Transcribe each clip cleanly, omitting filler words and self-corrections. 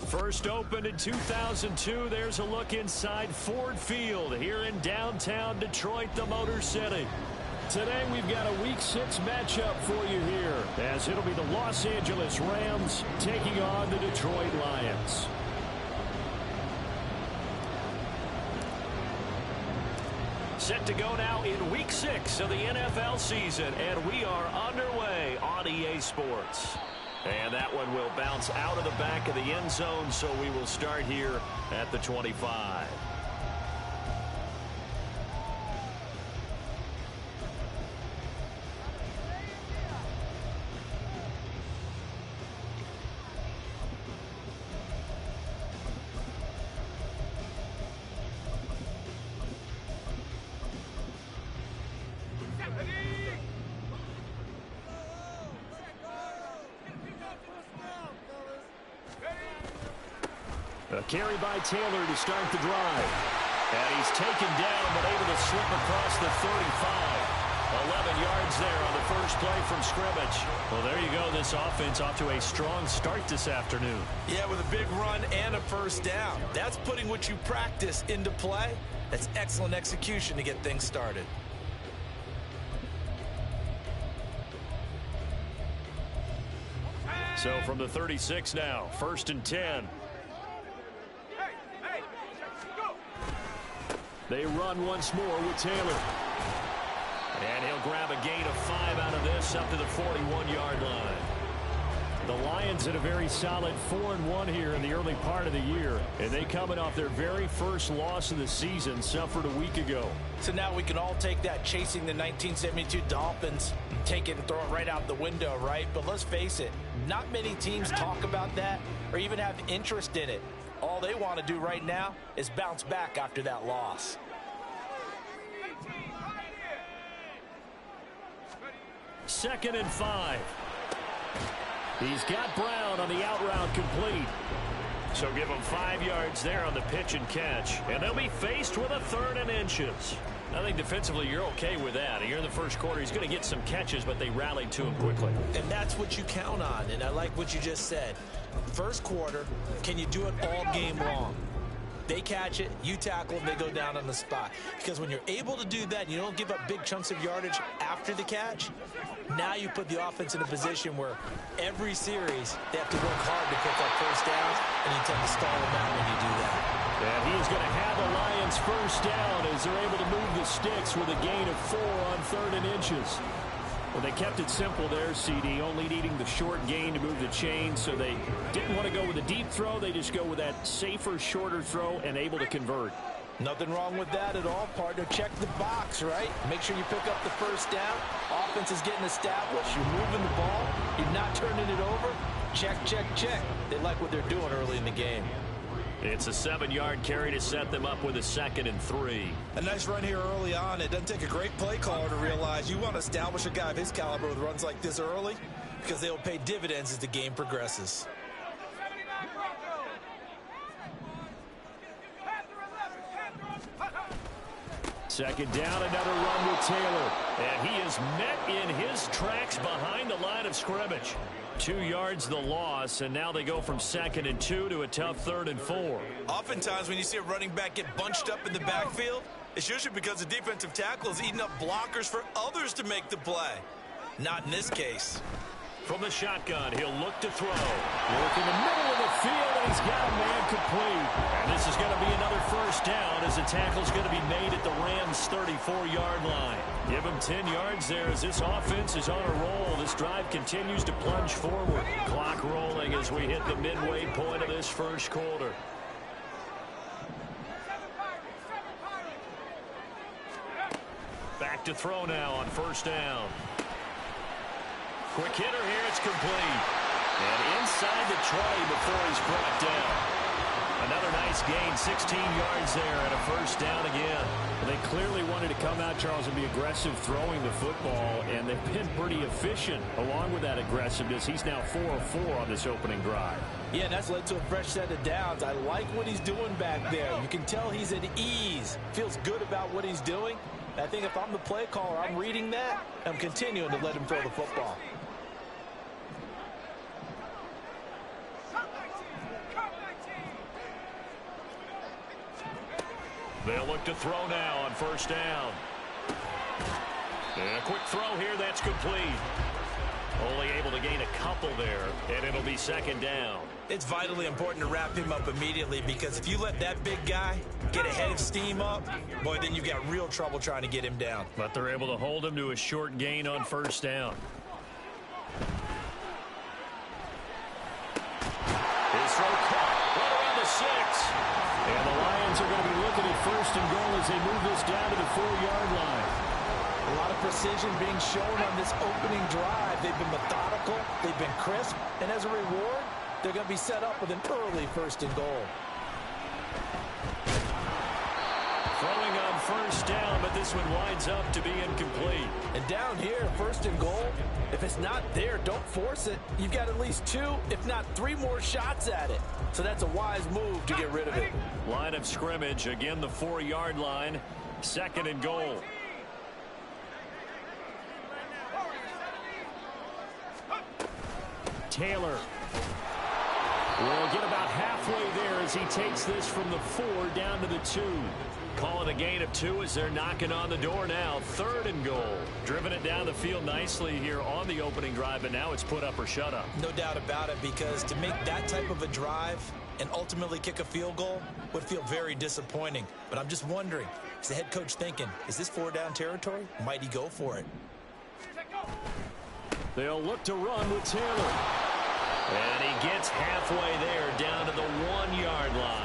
First opened in 2002, there's a look inside Ford Field here in downtown Detroit, the Motor City. Today we've got a Week 6 matchup for you here, as it'll be the Los Angeles Rams taking on the Detroit Lions. Set to go now in Week 6 of the NFL season, and we are underway on EA Sports. And that one will bounce out of the back of the end zone, so we will start here at the 25. A carry by Taylor to start the drive. And he's taken down but able to slip across the 35. 11 yards there on the first play from scrimmage. Well, there you go. This offense off to a strong start this afternoon. Yeah, with a big run and a first down. That's putting what you practice into play. That's excellent execution to get things started. So from the 36 now, 1st and 10. They run once more with Taylor. And he'll grab a gain of 5 out of this up to the 41-yard line. The Lions had a very solid 4-1 here in the early part of the year. And they coming off their very first loss of the season, suffered a week ago. So now we can all take that chasing the 1972 Dolphins, take it and throw it right out the window, right? But let's face it, not many teams talk about that or even have interest in it. All they want to do right now is bounce back after that loss. Second and 5. He's got Brown on the out route complete. So give him 5 yards there on the pitch and catch. And they'll be faced with a 3rd and inches. I think defensively you're okay with that. Here in the first quarter, he's going to get some catches, but they rallied to him quickly. And that's what you count on, and I like what you just said. First quarter, can you do it all game long? They catch it, you tackle, and they go down on the spot. Because when you're able to do that, and you don't give up big chunks of yardage after the catch, now you put the offense in a position where every series they have to work hard to pick up first downs, and you tend to stall them out when you do that. And he is going to have the Lions first down as they're able to move the sticks with a gain of 4 on 3rd and inches. Well, they kept it simple there, CD, only needing the short gain to move the chain, so they didn't want to go with a deep throw. They just go with that safer, shorter throw and able to convert. Nothing wrong with that at all, partner. Check the box, right? Make sure you pick up the first down. Offense is getting established. You're moving the ball. You're not turning it over. Check, check, check. They like what they're doing early in the game. It's a 7-yard carry to set them up with a 2nd and 3. A nice run here early on. It doesn't take a great play caller to realize you want to establish a guy of his caliber with runs like this early because they'll pay dividends as the game progresses. Second down, another run with Taylor. And he is met in his tracks behind the line of scrimmage. 2 yards the loss, and now they go from 2nd and 2 to a tough 3rd and 4. Oftentimes when you see a running back get bunched up in the backfield, it's usually because the defensive tackle is eating up blockers for others to make the play. Not in this case. From the shotgun, he'll look to throw. Look in the middle of the field, and he's got a man complete. And this is going to be another first down as the tackle's going to be made at the Rams' 34-yard line. Give him 10 yards there as this offense is on a roll. This drive continues to plunge forward. Clock rolling as we hit the midway point of this first quarter. Back to throw now on first down. Quick hitter here, it's complete. And inside the 20 before he's brought down. Another nice gain, 16 yards there and a first down again. They clearly wanted to come out, Charles, and be aggressive throwing the football, and they've been pretty efficient along with that aggressiveness. He's now 4 of 4 on this opening drive. Yeah, and that's led to a fresh set of downs. I like what he's doing back there. You can tell he's at ease, feels good about what he's doing. I think if I'm the play caller, I'm reading that. I'm continuing to let him throw the They'll look to throw now on first down. And a quick throw here, that's complete. Only able to gain a couple there, and it'll be second down. It's vitally important to wrap him up immediately, because if you let that big guy get a head of steam up, boy, then you've got real trouble trying to get him down. But they're able to hold him to a short gain on first down. His throw caught right around the 6. And the Lions are going to be looking at first and goal as they move this down to the 4-yard line. A lot of precision being shown on this opening drive. They've been methodical, they've been crisp, and as a reward, they're going to be set up with an early first and goal. Throwing on first down, but this one winds up to be incomplete. And down here, first and goal, if it's not there, don't force it. You've got at least 2, if not 3 more shots at it. So that's a wise move to get rid of it. Line of scrimmage, again the 4-yard line, second and goal. Taylor will get about halfway there as he takes this from the 4 down to the 2. Calling a gain of 2 as they're knocking on the door now. Third and goal. Driven it down the field nicely here on the opening drive, and now it's put up or shut up. No doubt about it, because to make that type of a drive and ultimately kick a field goal would feel very disappointing. But I'm just wondering, is the head coach thinking, is this 4-down territory? Might he go for it? They'll look to run with Taylor. And he gets halfway there down to the 1-yard line.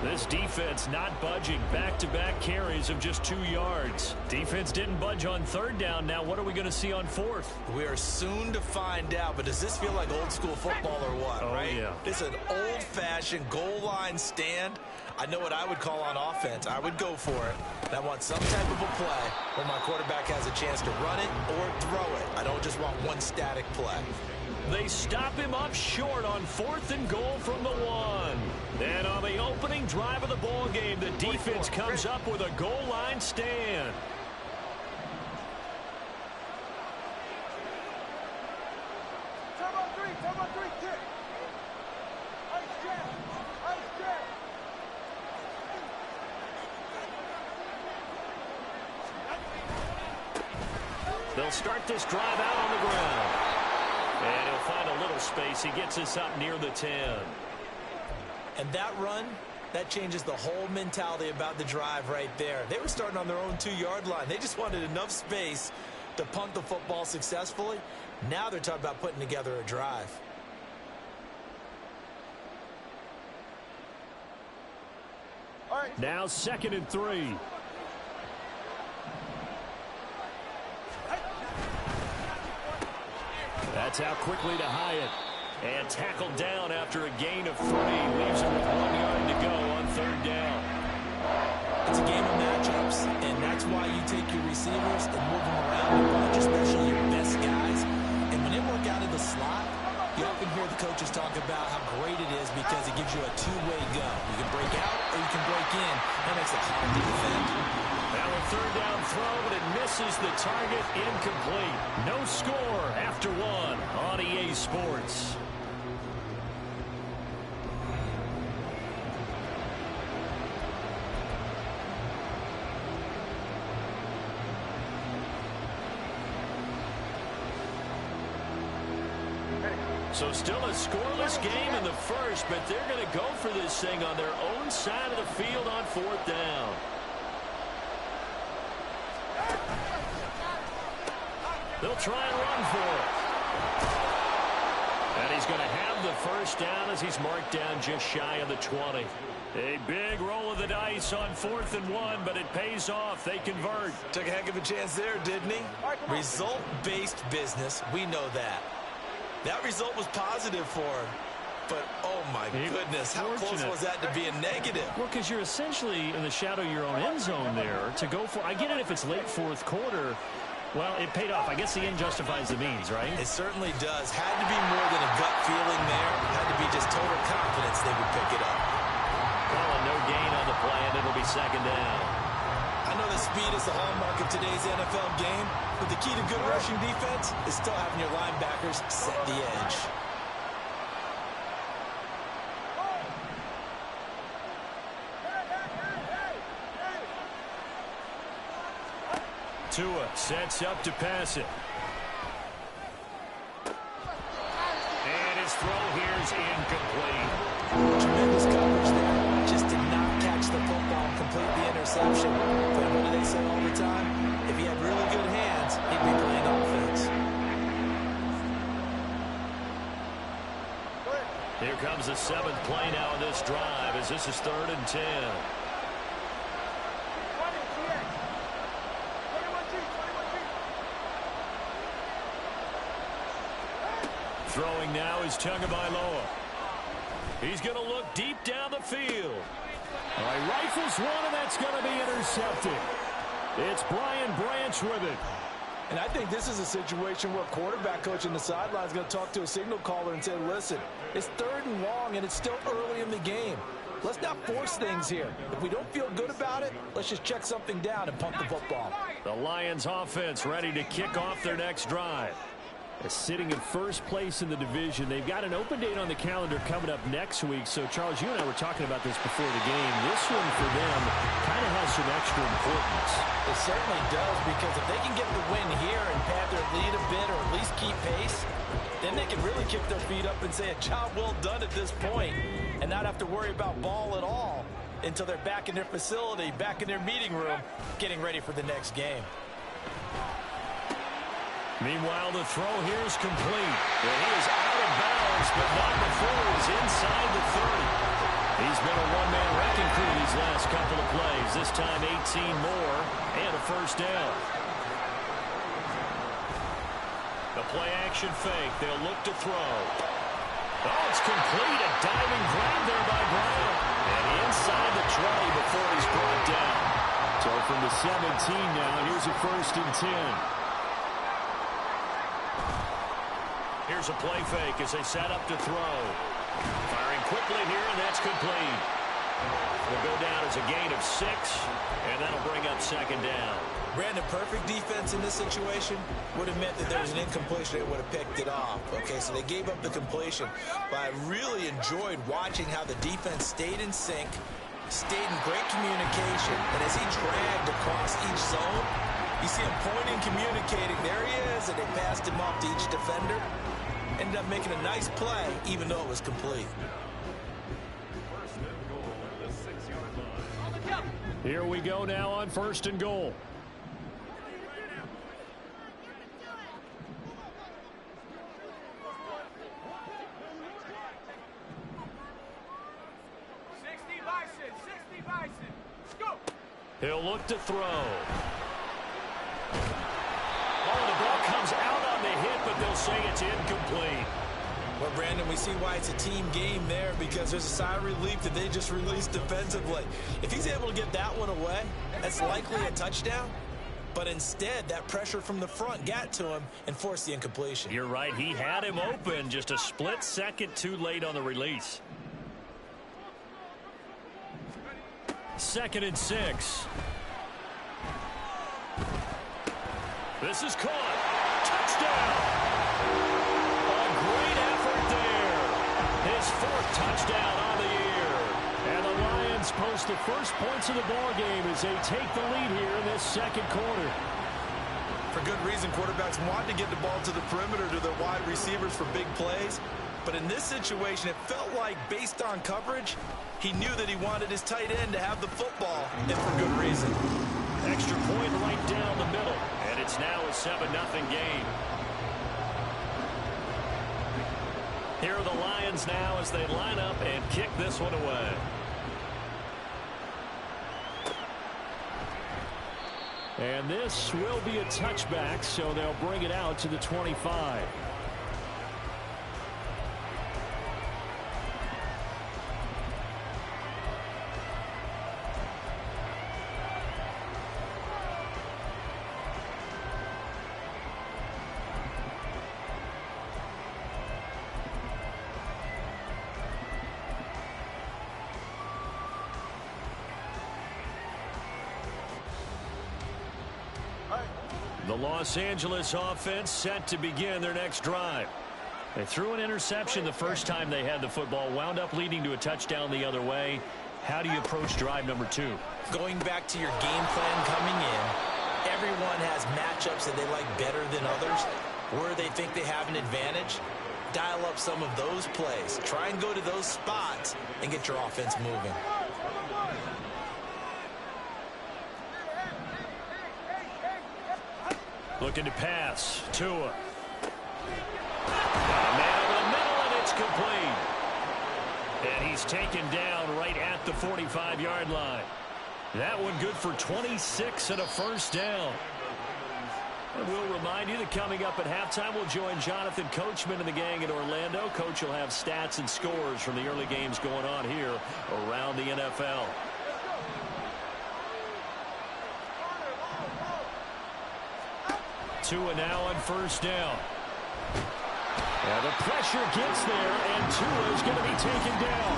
This defense not budging. Back-to-back carries of just 2 yards. Defense didn't budge on third down. Now what are we going to see on fourth? We are soon to find out, but does this feel like old school football or what, right? Yeah. It's an old-fashioned goal line stand. I know what I would call on offense. I would go for it. And I want some type of a play where my quarterback has a chance to run it or throw it. I don't just want one static play. They stop him up short on fourth and goal from the 1. And on the opening drive of the ball game, the defense comes up with a goal line stand. They'll start this drive out on the ground. And he'll find a little space. He gets us up near the 10. And that run, that changes the whole mentality about the drive right there. They were starting on their own 2-yard line. They just wanted enough space to punt the football successfully. Now they're talking about putting together a drive. All right. Now 2nd and 3. That's out quickly to Hyatt. And tackled down after a gain of 3. Leaves him with 1 yard to go on third down. It's a game of matchups, and that's why you take your receivers and move them around a bunch, especially your best guys. And when they work out of the slot, you often hear the coaches talk about how great it is because it gives you a 2-way go. You can break out or you can break in. That makes it hard to defend. Now a third down throw, but it misses the target. Incomplete. No score after 1 on EA Sports. So still a scoreless game in the first, but they're going to go for this thing on their own side of the field on fourth down. They'll try and run for it. And he's going to have the first down as he's marked down just shy of the 20. A big roll of the dice on 4th and 1, but it pays off. They convert. Took a heck of a chance there, didn't he? Result-based business, we know that. That result was positive for him. But, oh, my goodness, how close was that to being negative? Well, because you're essentially in the shadow of your own end zone there to go for. I get it if it's late fourth quarter. Well, it paid off. I guess the end justifies the means, right? It certainly does. Had to be more than a gut feeling there. Had to be just total confidence they would pick it up. Calling no gain on the play, and it'll be second down. I know the speed is the hallmark of today's NFL game, but the key to good rushing defense is still having your linebackers set the edge. Tua sets up to pass it. And his throw here is incomplete. Tremendous coverage there. Just did not catch the football and complete the interception. But what do they say all the time? If he had really good hands, he'd be playing offense. Here comes the 7th play now in this drive as this is 3rd and 10. Throwing now is Tagovailoa. He's going to look deep down the field. All right, rifles one, and that's going to be intercepted. It's Brian Branch with it. And I think this is a situation where quarterback coach in the sideline is going to talk to a signal caller and say, listen, it's 3rd and long, and it's still early in the game. Let's not force things here. If we don't feel good about it, let's just check something down and punt the football. The Lions offense ready to kick off their next drive. They're sitting in first place in the division. They've got an open date on the calendar coming up next week. So, Charles, you and I were talking about this before the game. This one for them kind of has some extra importance. It certainly does, because if they can get the win here and pad their lead a bit or at least keep pace, then they can really kick their feet up and say a job well done at this point and not have to worry about ball at all until they're back in their facility, back in their meeting room, getting ready for the next game. Meanwhile, the throw here is complete. And he is out of bounds, but not before he's inside the 30. He's been a one-man wrecking crew these last couple of plays. This time 18 more and a first down. The play-action fake. They'll look to throw. Oh, it's complete. A diving grab there by Brown. And inside the 20 before he's brought down. So from the 17 now, here's a 1st and 10. Here's a play fake as they set up to throw. Firing quickly here, and that's complete. Will go down as a gain of 6, and that'll bring up 2nd down. Brandon, perfect defense in this situation would have meant that there was an incompletion. They would have picked it off. Okay, so they gave up the completion. But I really enjoyed watching how the defense stayed in sync, stayed in great communication, and as he dragged across each zone, you see him pointing, communicating. There he is, and they passed him off to each defender. Ended up making a nice play, even though it was complete. Here we go now on 1st and goal. He'll look to throw. Oh, the ball comes out on the hit, but they'll say it's incomplete. Well, Brandon, we see why it's a team game there, because there's a sigh of relief that they just released defensively. If he's able to get that one away, that's likely a touchdown. But instead, that pressure from the front got to him and forced the incompletion. You're right. He had him open, just a split second too late on the release. 2nd and 6. This is caught. Touchdown. A great effort there. His 4th touchdown on the year. And the Lions post the first points of the ball game as they take the lead here in this 2nd quarter. For good reason, quarterbacks want to get the ball to the perimeter to their wide receivers for big plays. But in this situation, it felt like, based on coverage, he knew that he wanted his tight end to have the football, and for good reason. Extra point right down the middle, and it's now a 7-0 game. Here are the Lions now as they line up and kick this one away. And this will be a touchback, so they'll bring it out to the 25. The Los Angeles offense set to begin their next drive. They threw an interception the first time they had the football, wound up leading to a touchdown the other way. How do you approach drive number 2? Going back to your game plan coming in, everyone has matchups that they like better than others, where they think they have an advantage. Dial up some of those plays. Try and go to those spots and get your offense moving. Looking to pass. Tua. Man over the middle, and it's complete. And he's taken down right at the 45-yard line. That one good for 26 and a first down. And we'll remind you that coming up at halftime, we'll join Jonathan Coachman and the gang in Orlando. Coach will have stats and scores from the early games going on here around the NFL. Tua now on first down. And the pressure gets there, and Tua is going to be taken down.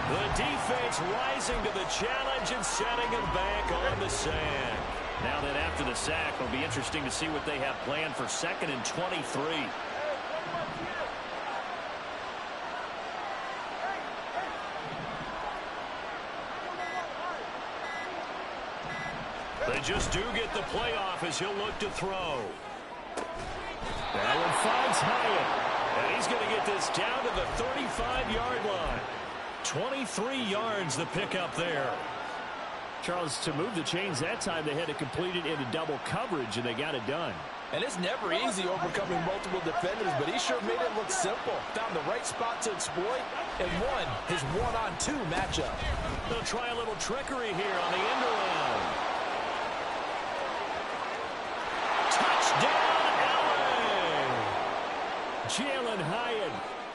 The defense rising to the challenge and setting him back on the sand. Now that after the sack, it'll be interesting to see what they have planned for 2nd and 23. They just do get the playoff as he'll look to throw. Allen finds Hyatt, and he's going to get this down to the 35-yard line. 23 yards the pickup there. Charles, to move the chains that time, they had to complete it into double coverage, and they got it done. And it's never easy overcoming multiple defenders, but he sure made it look simple. Found the right spot to exploit and won his one-on-two matchup. They'll try a little trickery here on the end around. Touchdown, LA! Jalen Hyatt,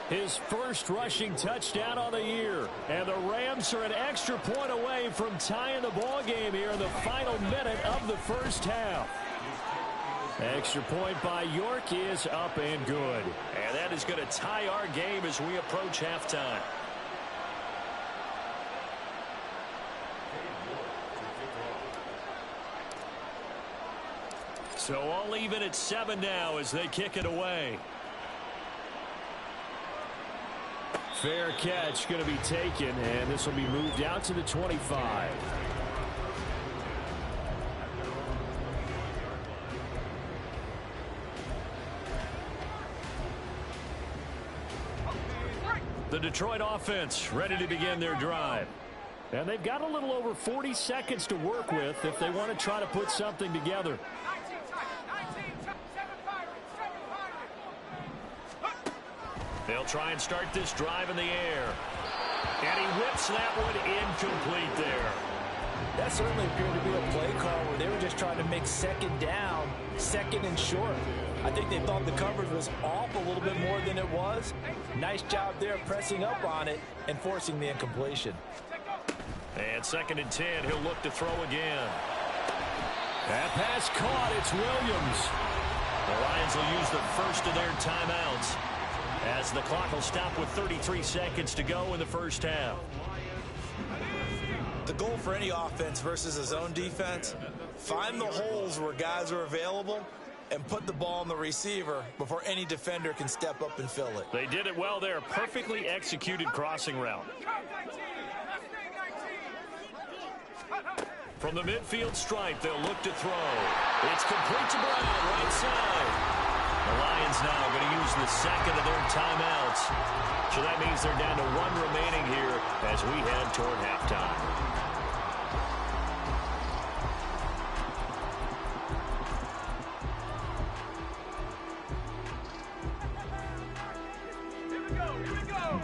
his first rushing touchdown on the year. And the Rams are an extra point away from tying the ball game here in the final minute of the first half. Extra point by York is up and good. And that is going to tie our game as we approach halftime. So all even at 7 now as they kick it away. Fair catch going to be taken, and this will be moved out to the 25. The Detroit offense ready to begin their drive. And they've got a little over 40 seconds to work with if they want to try to put something together. They'll try and start this drive in the air. And he whips that one incomplete there. That certainly appeared to be a play call where they were just trying to make 2nd down, 2nd and short. I think they thought the coverage was off a little bit more than it was. Nice job there pressing up on it and forcing the incompletion. And 2nd and 10, he'll look to throw again. That pass caught, it's Williams. The Lions will use the first of their timeouts as the clock will stop with 33 seconds to go in the first half. The goal for any offense versus a zone defense, find the holes where guys are available and put the ball on the receiver before any defender can step up and fill it. They did it well there. Perfectly executed crossing route. From the midfield stripe, they'll look to throw. It's complete to Brown, right side. The Lions now going to use the 2nd of their timeouts. So that means they're down to 1 remaining here as we head toward halftime.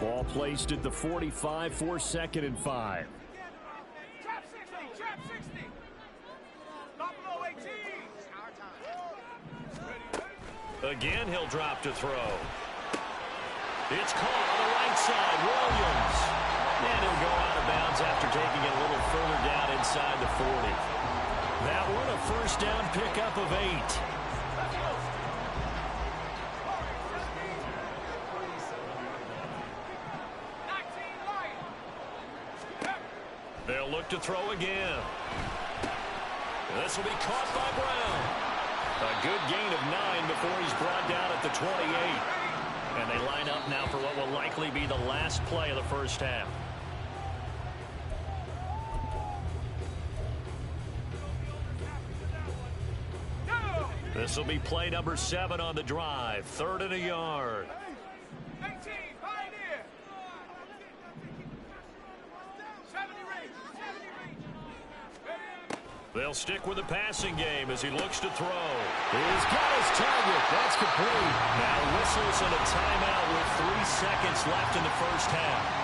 Ball placed at the 45 for 2nd and 5. Trap 60, trap 60. Buffalo 18. Again, he'll drop to throw. It's caught on the right side. Williams. And he'll go out of bounds after taking it a little further down inside the 40. That one a first down pickup of 8. They'll look to throw again. This will be caught by Brown. A good gain of 9 before he's brought down at the 28. And they line up now for what will likely be the last play of the first half. This will be play number 7 on the drive. 3rd and a yard. 18, Pioneer. 70 range. They'll stick with the passing game as he looks to throw. He's got his target. That's complete. Now whistles and a timeout with 3 seconds left in the first half.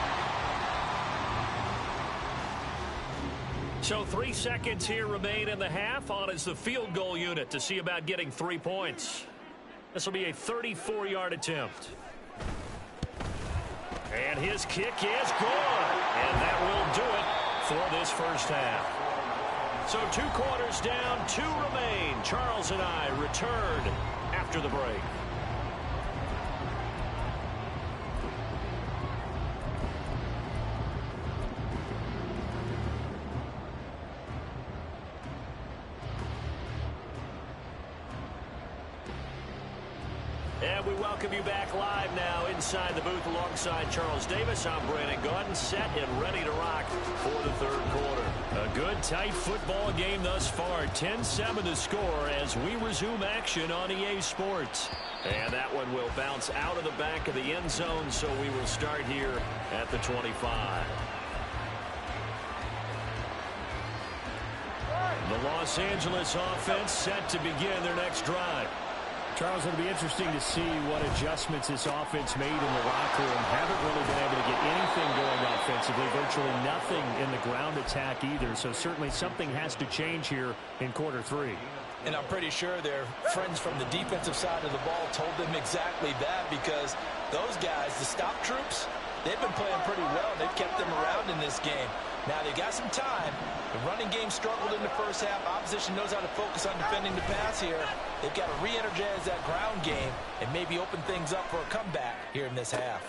So 3 seconds here remain in the half. On is the field goal unit to see about getting 3 points. This will be a 34-yard attempt. And his kick is good. And that will do it for this first half. So 2 quarters down, 2 remain. Charles and I return after the break. And we welcome you back live now inside the booth alongside Charles Davis. I'm Brandon Gaudin, set and ready to rock for the 3rd quarter. A good, tight football game thus far. 10-7 the score as we resume action on EA Sports. And that one will bounce out of the back of the end zone, so we will start here at the 25. The Los Angeles offense set to begin their next drive. Charles, it'll be interesting to see what adjustments this offense made in the locker room. Haven't really been able to get anything going offensively. Virtually nothing in the ground attack either. So certainly something has to change here in quarter 3. And I'm pretty sure their friends from the defensive side of the ball told them exactly that, because those guys, the stop troops, they've been playing pretty well. They've kept them around in this game. Now they got some time. The running game struggled in the first half. Opposition knows how to focus on defending the pass here. They've got to re-energize that ground game and maybe open things up for a comeback here in this half.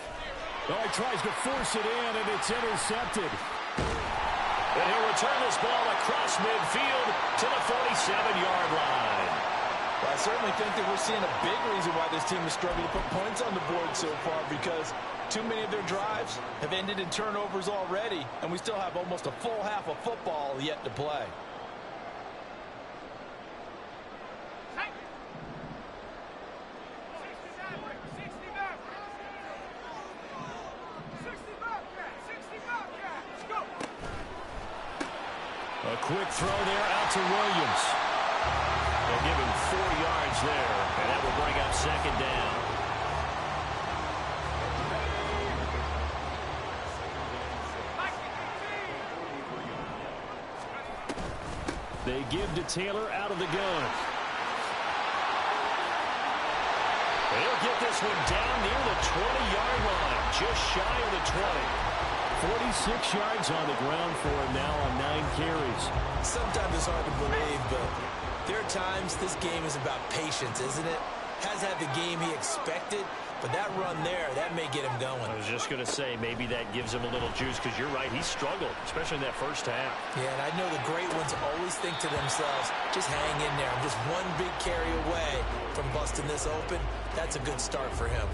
Oh, he tries to force it in, and it's intercepted. And he'll return this ball across midfield to the 47-yard line. Well, I certainly think that we're seeing a big reason why this team is struggling to put points on the board so far, because too many of their drives have ended in turnovers already, and we still have almost a full half of football yet to play. A quick throw there out to Williams. They'll give him 4 yards there, and that will bring up 2nd down. They give to Taylor out of the gun. They'll get this one down near the 20-yard line, just shy of the 20. 46 yards on the ground for him now on 9 carries. Sometimes it's hard to believe, but there are times this game is about patience, isn't it? Has had the game he expected, but that run there, that may get him going. I was just going to say, maybe that gives him a little juice, because you're right, he struggled, especially in that first half. Yeah, and I know the great ones always think to themselves, just hang in there. I'm just one big carry away from busting this open. That's a good start for him.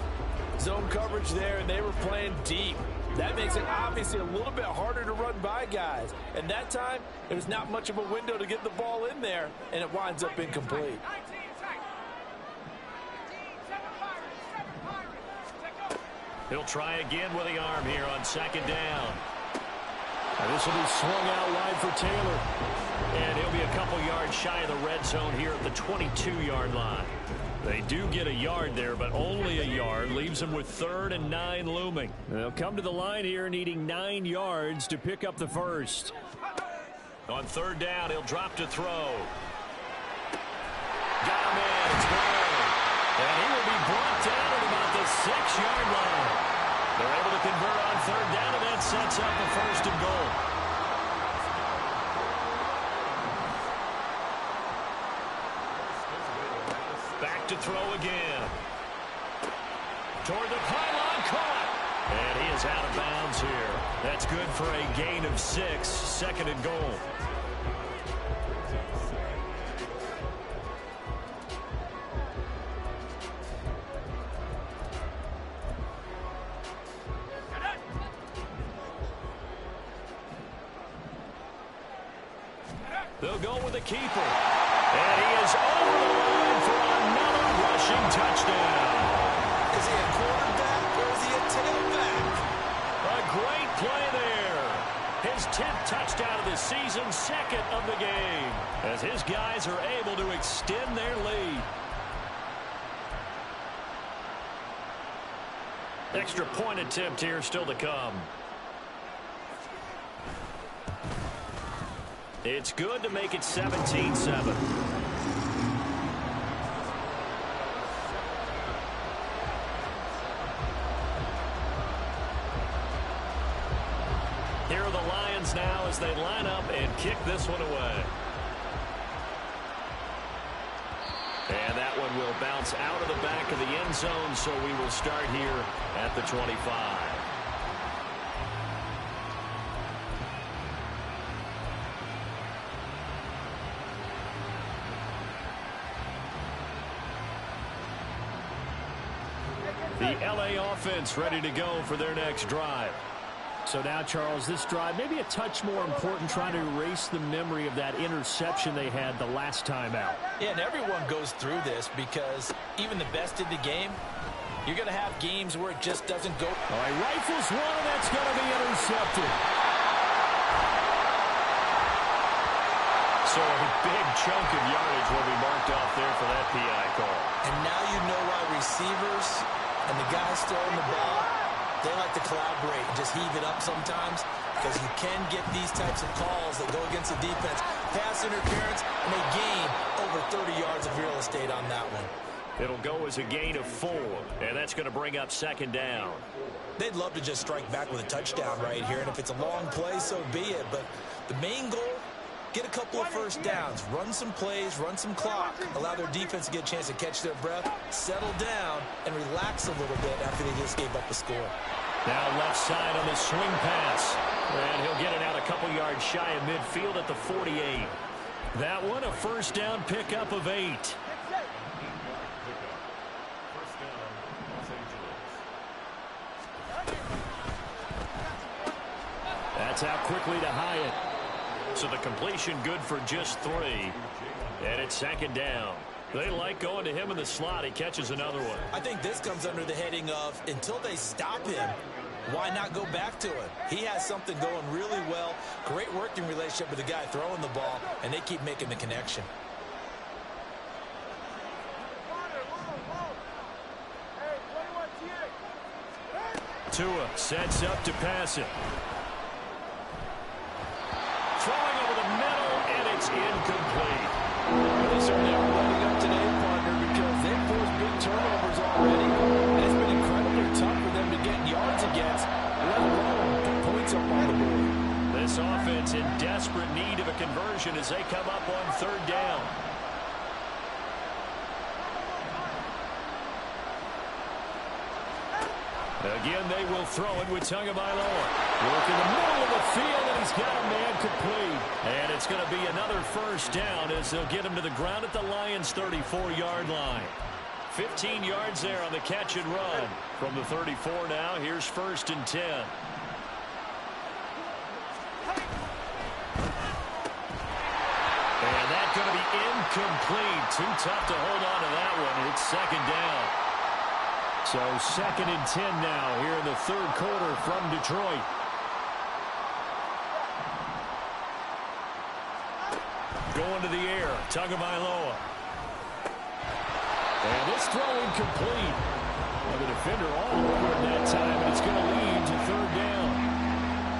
Zone coverage there, and they were playing deep. That makes it obviously a little bit harder to run by guys. And that time, it was not much of a window to get the ball in there, and it winds up incomplete. He'll try again with the arm here on 2nd down. And this will be swung out wide for Taylor. And he'll be a couple yards shy of the red zone here at the 22-yard line. They do get a yard there, but only a yard. Leaves them with 3rd and 9 looming. They'll come to the line here needing 9 yards to pick up the first. On 3rd down, he'll drop to throw. Got him in. It's good. And he will be brought down at about the 6-yard line. They're able to convert on 3rd down, and that sets up a 1st and goal. Back to throw again. Toward the pylon, caught. And he is out of bounds here. That's good for a gain of 6, 2nd and goal. They'll go with the keeper. And he is over the line for a rushing touchdown. Is he a quarterback or is he a tailback? A great play there. His 10th touchdown of the season, 2nd of the game, as his guys are able to extend their lead. Extra point attempt here still to come. It's good to make it 17-7. Here are the Lions now as they line up and kick this one away. And that one will bounce out of the back of the end zone, so we will start here at the 25. The LA offense ready to go for their next drive. So now, Charles, this drive maybe a touch more important, trying to erase the memory of that interception they had the last time out. Yeah, and everyone goes through this because even the best in the game, you're going to have games where it just doesn't go. All right, rifles one, and that's going to be intercepted. So a big chunk of yardage will be marked off there for that PI call. And now you know why receivers and the guys throwing the ball, they like to collaborate and just heave it up sometimes, because you can get these types of calls that go against the defense. Pass interference, and they gain over 30 yards of real estate on that one. It'll go as a gain of 4, and that's going to bring up 2nd down. They'd love to just strike back with a touchdown right here, and if it's a long play, so be it. But the main goal, get a couple of first downs, run some plays, run some clock, allow their defense to get a chance to catch their breath, settle down, and relax a little bit after they just gave up a score. Now left side on the swing pass. And he'll get it out a couple yards shy of midfield at the 48. That one, a first down pickup of 8. That's out quickly to Hyatt. So the completion good for just 3. And it's 2nd down. They like going to him in the slot. He catches another one. I think this comes under the heading of, until they stop him, why not go back to it? He has something going really well. Great working relationship with the guy throwing the ball, and they keep making the connection. Tua sets up to pass it. Throwing over the middle, and it's incomplete. They certainly are running up today, partner, because they've forced big turnovers already, and it's been incredibly tough for them to get yards against, let alone put points up on the board. This offense in desperate need of a conversion as they come up on 3rd down. Again, they will throw it with Tagovailoa. Work in the middle of the field, and he's got a man complete. And it's going to be another first down as they'll get him to the ground at the Lions' 34-yard line. 15 yards there on the catch and run. From the 34 now, here's 1st and 10. And that's going to be incomplete. Too tough to hold on to that one. It's 2nd down. So 2nd and 10 now here in the 3rd quarter from Detroit. Going to the air, Tagovailoa. And this throw incomplete. Well, the defender all over him that time, and it's going to lead to 3rd down.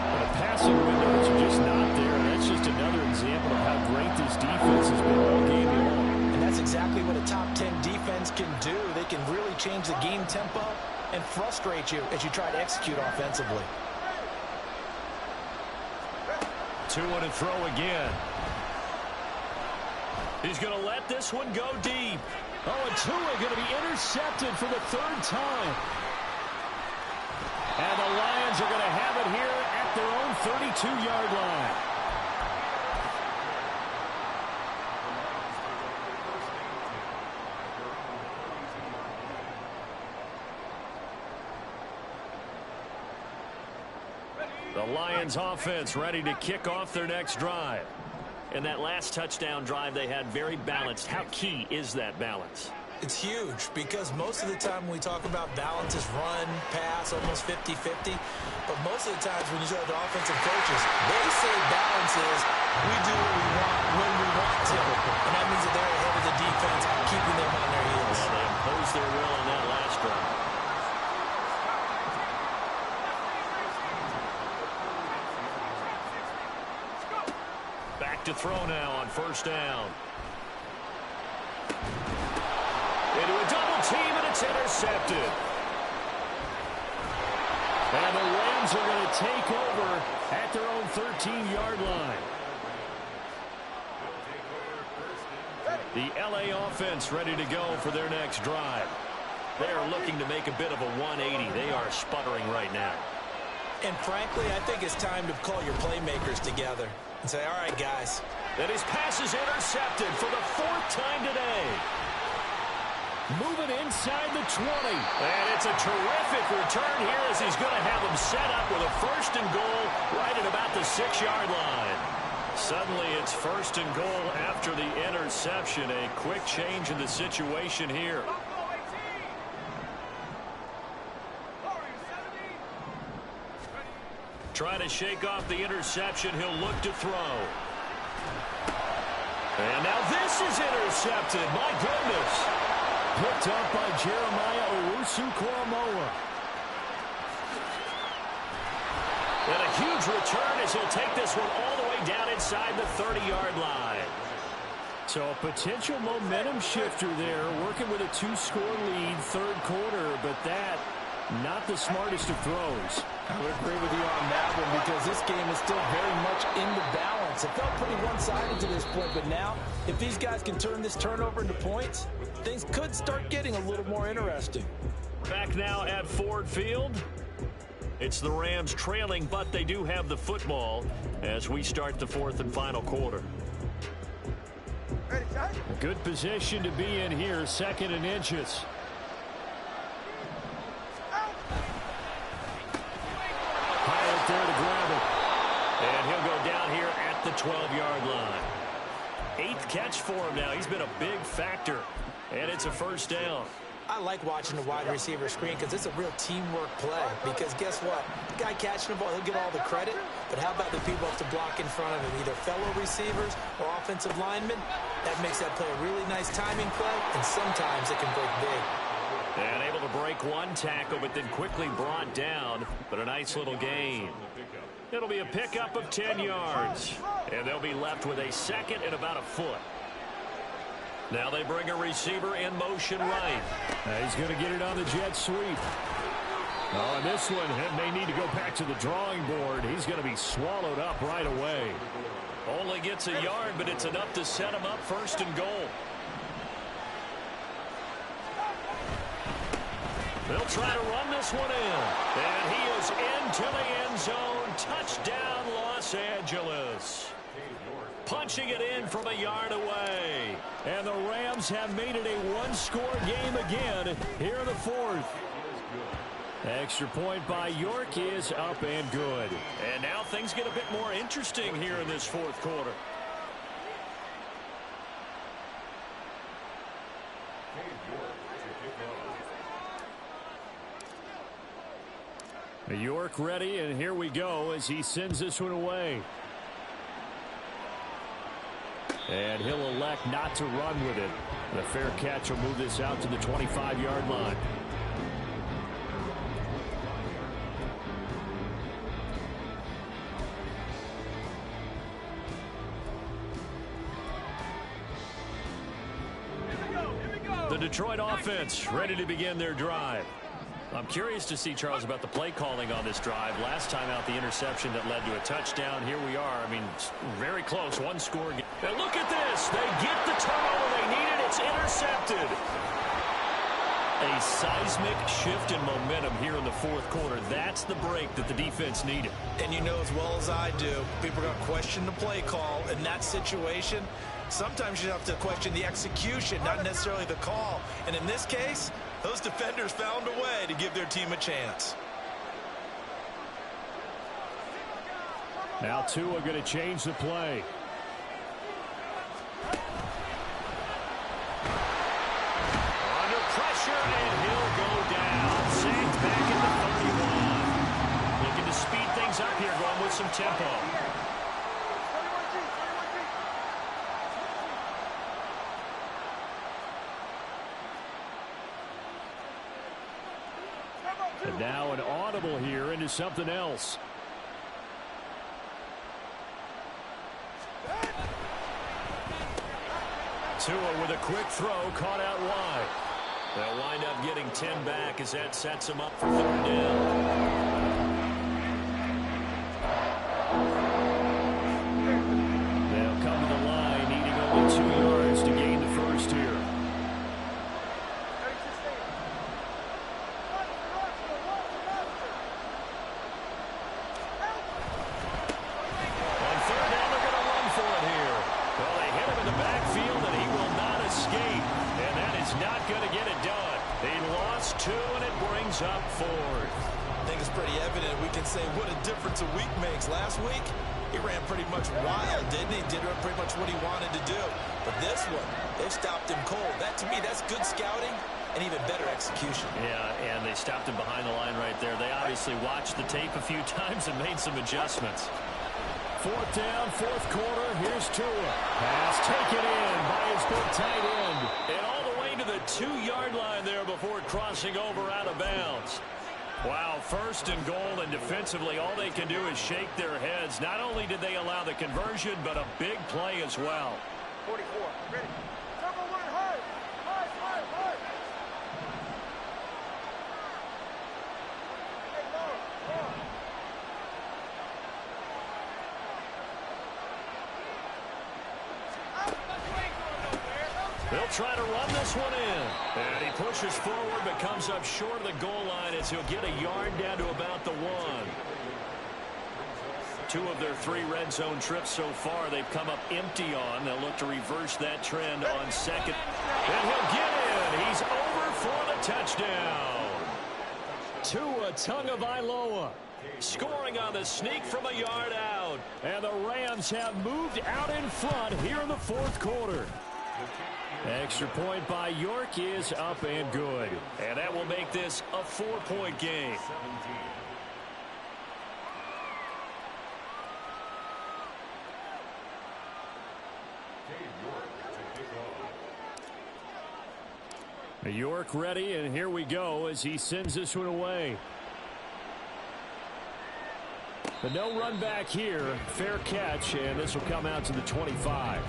But the passing windows are just not there. That's just another example of how great this defense has been all game long. And that's exactly what a top 10 defense can do. They can really change the game tempo and frustrate you as you try to execute offensively. Tua to throw again. He's going to let this one go deep. Oh, and Tua going to be intercepted for the 3rd time. And the Lions are going to have it here at their own 32-yard line. The Lions offense ready to kick off their next drive. And that last touchdown drive they had very balanced. How key is that balance? It's huge because most of the time when we talk about balance is run, pass, almost 50-50. But most of the times when you talk to offensive coaches, they say balance is we do what we want when we want to. And that means that they're ahead of the defense, keeping them on their heels. Well, they imposed their will in that last drive. Back to throw now on first down. Into a double team, and it's intercepted. And the Rams are going to take over at their own 13-yard line. The LA offense ready to go for their next drive. They are looking to make a bit of a 180. They are sputtering right now. And frankly, I think it's time to call your playmakers together and say, all right, guys. That his pass is intercepted for the 4th time today. Moving inside the 20. And it's a terrific return here as he's going to have him set up with a 1st and goal right at about the 6-yard line. Suddenly it's 1st and goal after the interception. A quick change in the situation here. Trying to shake off the interception. He'll look to throw. And now this is intercepted. My goodness. Picked up by Jeremiah Owusu-Koramoah. And a huge return as he'll take this one all the way down inside the 30-yard line. So a potential momentum shifter there, working with a 2-score lead, 3rd quarter, but that not the smartest of throws. I would agree with you on that one because this game is still very much in the balance. It felt pretty one-sided to this point, but now if these guys can turn this turnover into points, things could start getting a little more interesting. Back now at Ford Field. It's the Rams trailing, but they do have the football as we start the 4th and final quarter. A good position to be in here, 2nd and inches. Hyatt there to grab it. And he'll go down here at the 12-yard line. 8th catch for him now. He's been a big factor. And it's a 1st down. I like watching the wide receiver screen because it's a real teamwork play. Because guess what? The guy catching the ball, he'll get all the credit. But how about the people who have to block in front of him, either fellow receivers or offensive linemen? That makes that play a really nice timing play, and sometimes it can break big. And able to break one tackle, but then quickly brought down. But a nice little gain. It'll be a pickup of 10 yards. And they'll be left with a 2nd and about a foot. Now they bring a receiver in motion right. He's going to get it on the jet sweep. Oh, and this one may need to go back to the drawing board. He's going to be swallowed up right away. Only gets a yard, but it's enough to set him up 1st and goal. They'll try to run this one in. And he is into the end zone. Touchdown, Los Angeles. Punching it in from a yard away. And the Rams have made it a 1-score game again here in the 4th. Extra point by York is up and good. And now things get a bit more interesting here in this 4th quarter. York ready, and here we go as he sends this one away. And he'll elect not to run with it. The fair catch will move this out to the 25-yard line. The Detroit offense ready to begin their drive. I'm curious to see, Charles, about the play calling on this drive. Last time out, the interception that led to a touchdown. Here we are. I mean, very close. 1-score game. Now look at this. They get the turnover they needed. It's intercepted. A seismic shift in momentum here in the 4th quarter. That's the break that the defense needed. And you know as well as I do, people are going to question the play call in that situation. Sometimes you have to question the execution, not necessarily the call. And in this case, those defenders found a way to give their team a chance. Now Tua going to change the play. Now an audible here into something else. Tua with a quick throw, caught out wide. They'll wind up getting 10 back as that sets them up for third down. They'll come to the line, needing only 2 yards to gain the first here. Up forward. I think it's pretty evident. We can say what a difference a week makes. Last week, he ran pretty much wild, didn't he? Did pretty much what he wanted to do. But this one, they stopped him cold. That, to me, that's good scouting and even better execution. Yeah, and they stopped him behind the line right there. They obviously watched the tape a few times and made some adjustments. Fourth down, fourth quarter. Here's Tua. Pass taken in by his big tight end. And all the way to the 2-yard line there before crossing over out of bounds. Wow, first and goal, and defensively all they can do is shake their heads. Not only did they allow the conversion, but a big play as well. 44, ready. Number 1, hard. Hard. Hey, low. They'll try to run this one in. And he pushes forward but comes up short of the goal line as he'll get a yard down to about the 1. 2 of their 3 red zone trips so far they've come up empty on. They'll look to reverse that trend on second. And he'll get in. He's over for the touchdown. Tua Tagovailoa scoring on the sneak from a yard out. And the Rams have moved out in front here in the fourth quarter. Extra point by York is up and good. And that will make this a 4-point game. York ready, and here we go as he sends this one away. But no run back here. Fair catch, and this will come out to the 25.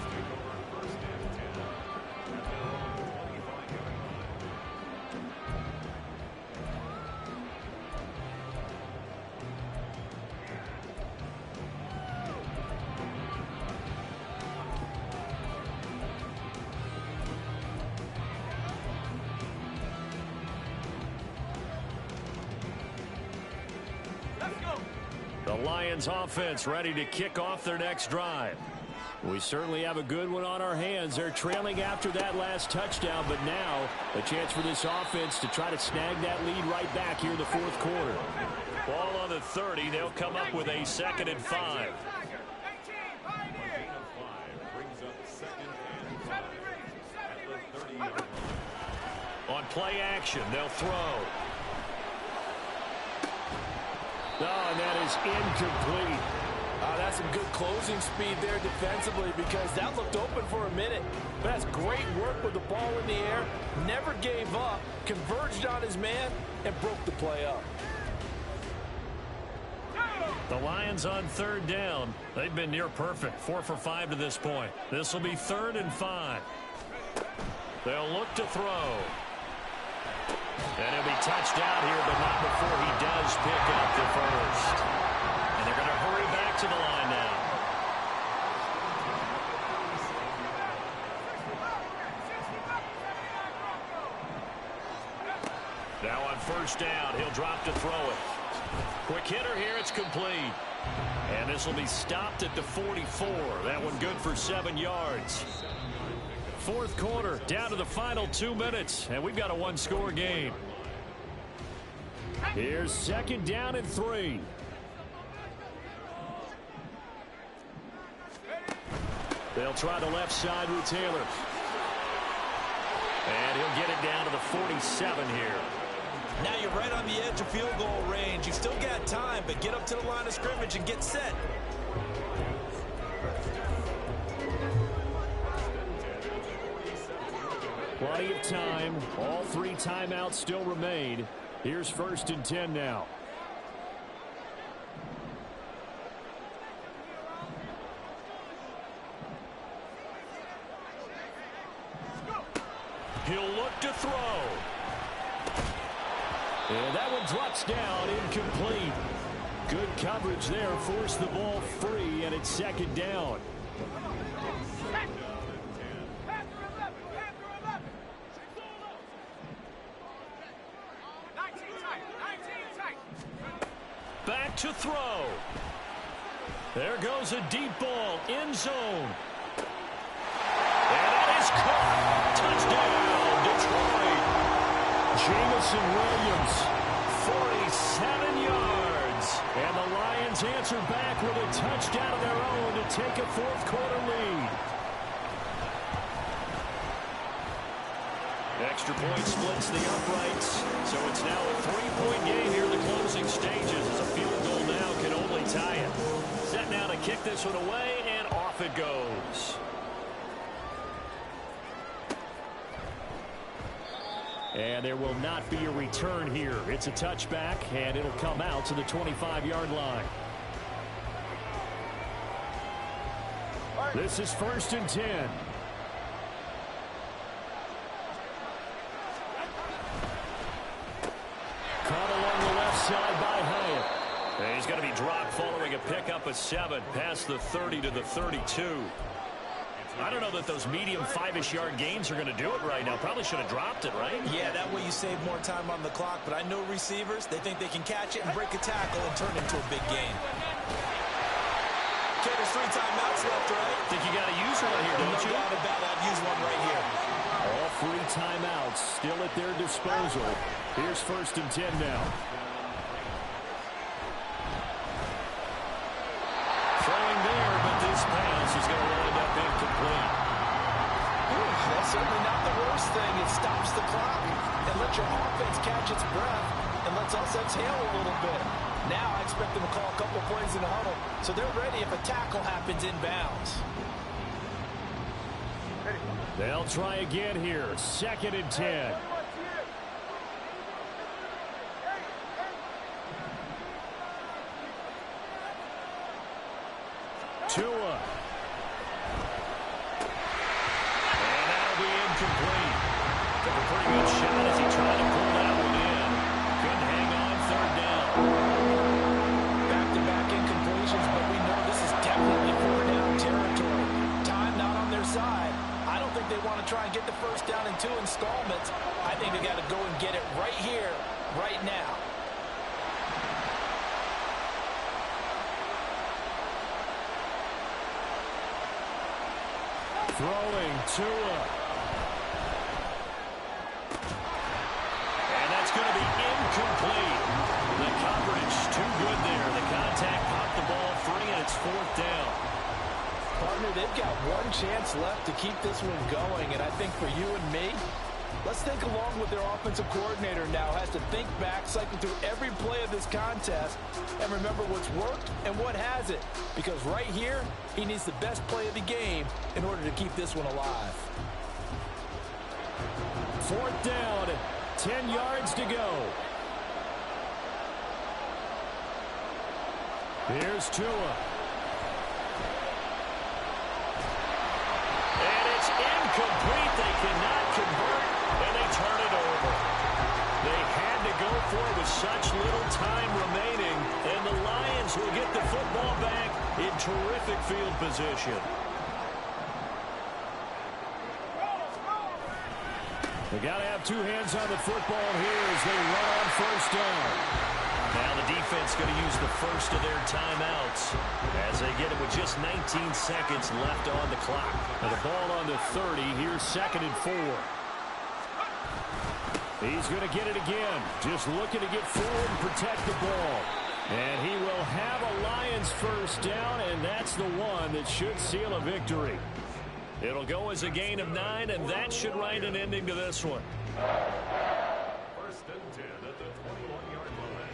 The Lions offense ready to kick off their next drive. We certainly have a good one on our hands. They're trailing after that last touchdown, but now a chance for this offense to try to snag that lead right back here in the fourth quarter. Ball on the 30. They'll come up with a 2nd and 5. On play action, they'll throw. Oh, and that is incomplete. That's some good closing speed there defensively because that looked open for a minute. But that's great work with the ball in the air. Never gave up, converged on his man, and broke the play up. The Lions on 3rd down. They've been near perfect. 4 for 5 to this point. This will be 3rd and 5. They'll look to throw. And he'll be touched out here, but not before he does pick up the first. And they're going to hurry back to the line now. Now on 1st down, he'll drop to throw it. Quick hitter here, it's complete. And this will be stopped at the 44. That one good for 7 yards. Fourth quarter, down to the final 2 minutes, and we've got a 1-score game. Here's 2nd down and 3. They'll try the left side with Taylor. And he'll get it down to the 47 here. Now you're right on the edge of field goal range. You've still got time, but get up to the line of scrimmage and get set. Plenty of time. All 3 timeouts still remain. Here's 1st and 10 now. He'll look to throw. And that one drops down, incomplete. Good coverage there, forced the ball free, and it's 2nd down. Back to throw. There goes a deep ball, end zone. And that is caught. Touchdown, Detroit. Jamison Williams. 47 yards. And the Lions answer back with a touchdown of their own to take a 4th quarter lead. Extra point splits the uprights. So it's now a 3-point game here in the closing stages as a field goal now can only tie it. Set now to kick this one away, and off it goes. And there will not be a return here. It's a touchback, and it'll come out to the 25-yard line. This is 1st and 10. Caught along the left side by Hyatt. And he's going to be dropped following a pickup of 7 past the 30 to the 32. I don't know that those medium 5-ish yard gains are going to do it right now. Probably should have dropped it, right? Yeah, that way you save more time on the clock. But I know receivers, they think they can catch it and break a tackle and turn it into a big gain. Okay, there's 3 timeouts left, right? Think you got to use one here, don't you? No doubt about it. I'd use one right here. All 3 timeouts still at their disposal. Here's 1st and 10 now. Throwing there, but this pass is going to wind up incomplete. That's certainly not the worst thing. It stops the clock and lets your offense catch its breath and lets us exhale a little bit. Now I expect them to call a couple plays in the huddle, so they're ready if a tackle happens inbounds. They'll try again here. 2nd and 10. Tua. And that'll be incomplete. Took a pretty good shot as he tried to pull that one in. Couldn't hang on 3rd down. Back-to-back incompletions, but we know this is definitely 4th down territory. Time not on their side. I don't think they want to try and get the 1st down in 2 installments. I think they got to go and get it right here, right now. Throwing Tua. And that's going to be incomplete. The coverage too good there. The contact popped the ball free, and it's 4th down. Partner, they've got 1 chance left to keep this one going, and I think for you and me, let's think along with their offensive coordinator now. Has to think back, cycle through every play of this contest, and remember what's worked and what hasn't. Because right here, he needs the best play of the game in order to keep this one alive. 4th down, 10 yards to go. Here's Tua. And it's incomplete. They cannot convert, and they turn it over. They had to go for it with such little time remaining, and the Lions will get the football back in terrific field position. They got to have 2 hands on the football here as they run on 1st down. Now the defense going to use the first of their timeouts as they get it with just 19 seconds left on the clock. And the ball on the 30. Here's 2nd and 4. He's going to get it again. Just looking to get forward and protect the ball. And he will have a Lions 1st down, and that's the one that should seal a victory. It'll go as a gain of 9, and that should write an ending to this one. 1st and 10 at the 21-yard line.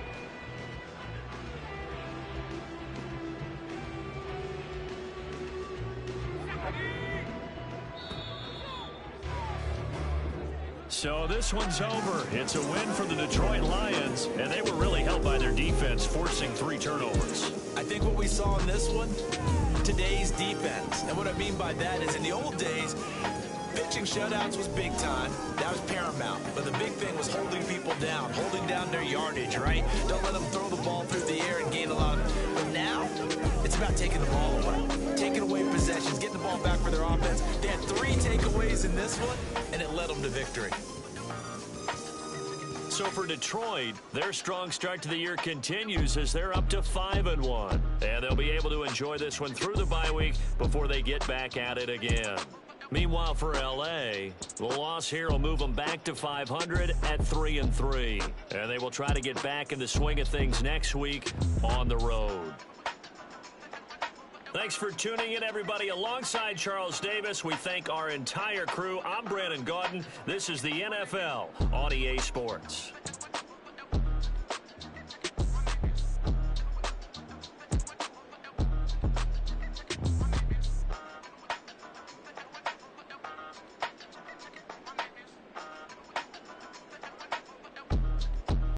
So this one's over. It's a win for the Detroit Lions, and they were really helped by their defense, forcing 3 turnovers. I think what we saw in this one, today's defense. And what I mean by that is in the old days, pitching shutouts was big time. That was paramount. But the big thing was holding people down, holding down their yardage, right? Don't let them throw the ball through the air and gain a lot. But now, it's about taking the ball away, taking away possessions, getting the ball back for their offense. They had 3 takeaways in this one, and it led them to victory. So for Detroit, their strong start to the year continues as they're up to 5-1. And they'll be able to enjoy this one through the bye week before they get back at it again. Meanwhile, for L.A., the loss here will move them back to 500 at 3-3. And they will try to get back in the swing of things next week on the road. Thanks for tuning in, everybody. Alongside Charles Davis, we thank our entire crew. I'm Brandon Gaudin. This is the NFL on EA Sports.